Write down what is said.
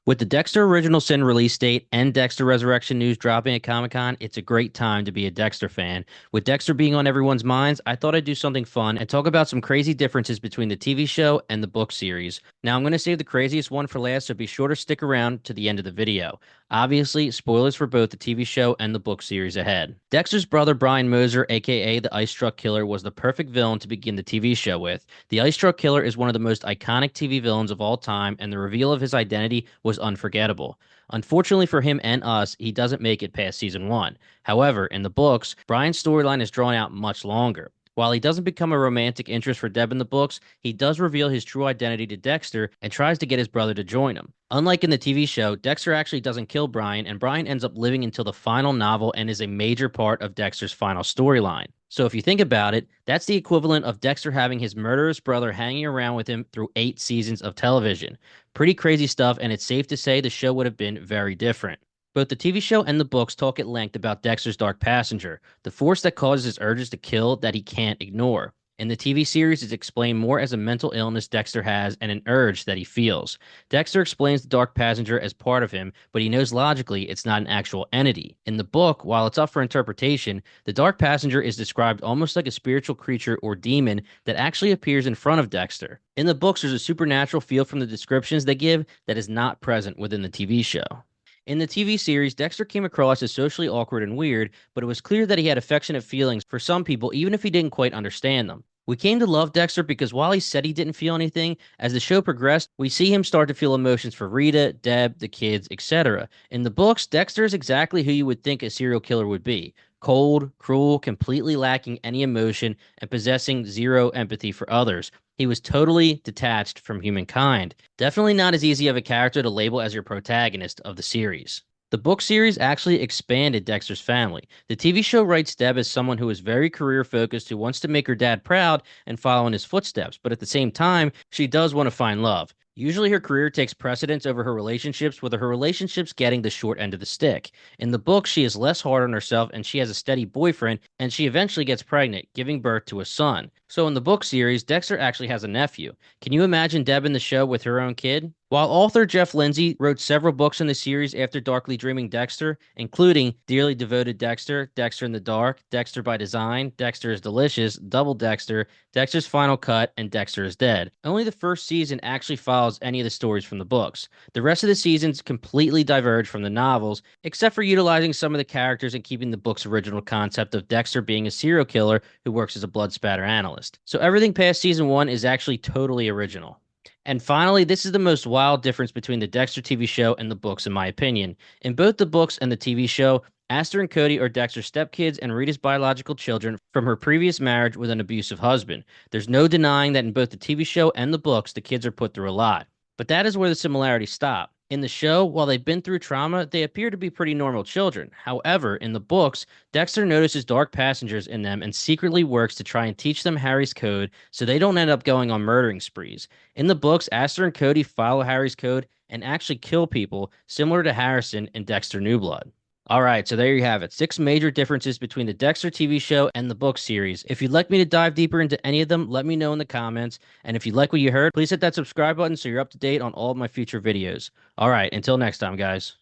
With the Dexter Original Sin release date and Dexter Resurrection news dropping at Comic-Con, it's a great time to be a Dexter fan. With Dexter being on everyone's minds, I thought I'd do something fun and talk about some crazy differences between the TV show and the book series. Now, I'm going to save the craziest one for last, so be sure to stick around to the end of the video. Obviously, spoilers for both the TV show and the book series ahead. Dexter's brother Brian Moser, aka the Ice Truck Killer, was the perfect villain to begin the TV show with. The Ice Truck Killer is one of the most iconic TV villains of all time, and the reveal of his identity was unforgettable. Unfortunately for him and us, he doesn't make it past season 1. However, in the books, Brian's storyline is drawn out much longer. While he doesn't become a romantic interest for Deb in the books, he does reveal his true identity to Dexter and tries to get his brother to join him. Unlike in the TV show, Dexter actually doesn't kill Brian, and Brian ends up living until the final novel and is a major part of Dexter's final storyline. So if you think about it, that's the equivalent of Dexter having his murderous brother hanging around with him through 8 seasons of television. Pretty crazy stuff, and it's safe to say the show would have been very different. Both the TV show and the books talk at length about Dexter's dark passenger, the force that causes his urges to kill that he can't ignore. In the TV series, it's explained more as a mental illness Dexter has and an urge that he feels. Dexter explains the dark passenger as part of him, but he knows logically it's not an actual entity. In the book, while it's up for interpretation, the dark passenger is described almost like a spiritual creature or demon that actually appears in front of Dexter. In the books, there's a supernatural feel from the descriptions they give that is not present within the TV show. In the TV series, Dexter came across as socially awkward and weird, but it was clear that he had affectionate feelings for some people even if he didn't quite understand them. We came to love Dexter because while he said he didn't feel anything, as the show progressed, we see him start to feel emotions for Rita, Deb, the kids, etc. In the books, Dexter is exactly who you would think a serial killer would be. Cold, cruel, completely lacking any emotion, and possessing zero empathy for others. He was totally detached from humankind. Definitely not as easy of a character to label as your protagonist of the series. The book series actually expanded Dexter's family. The TV show writes Deb as someone who is very career focused, who wants to make her dad proud and follow in his footsteps, but at the same time, she does want to find love. Usually her career takes precedence over her relationships, with her relationships getting the short end of the stick. In the book, she is less hard on herself and she has a steady boyfriend, and she eventually gets pregnant, giving birth to a son. So in the book series, Dexter actually has a nephew. Can you imagine Deb in the show with her own kid? While author Jeff Lindsay wrote several books in the series after Darkly Dreaming Dexter, including Dearly Devoted Dexter, Dexter in the Dark, Dexter by Design, Dexter is Delicious, Double Dexter, Dexter's Final Cut, and Dexter is Dead, only the first season actually follows any of the stories from the books. The rest of the seasons completely diverge from the novels, except for utilizing some of the characters and keeping the book's original concept of Dexter being a serial killer who works as a blood spatter analyst. So everything past season 1 is actually totally original. And finally, this is the most wild difference between the Dexter TV show and the books, in my opinion. In both the books and the TV show, Aster and Cody are Dexter's stepkids and Rita's biological children from her previous marriage with an abusive husband. There's no denying that in both the TV show and the books, the kids are put through a lot. But that is where the similarities stop. In the show, while they've been through trauma, they appear to be pretty normal children. However, in the books, Dexter notices dark passengers in them and secretly works to try and teach them Harry's code so they don't end up going on murdering sprees. In the books, Aster and Cody follow Harry's code and actually kill people, similar to Harrison in Dexter New Blood. Alright, so there you have it. 6 major differences between the Dexter TV show and the book series. If you'd like me to dive deeper into any of them, let me know in the comments. And if you like what you heard, please hit that subscribe button so you're up to date on all of my future videos. Alright, until next time, guys.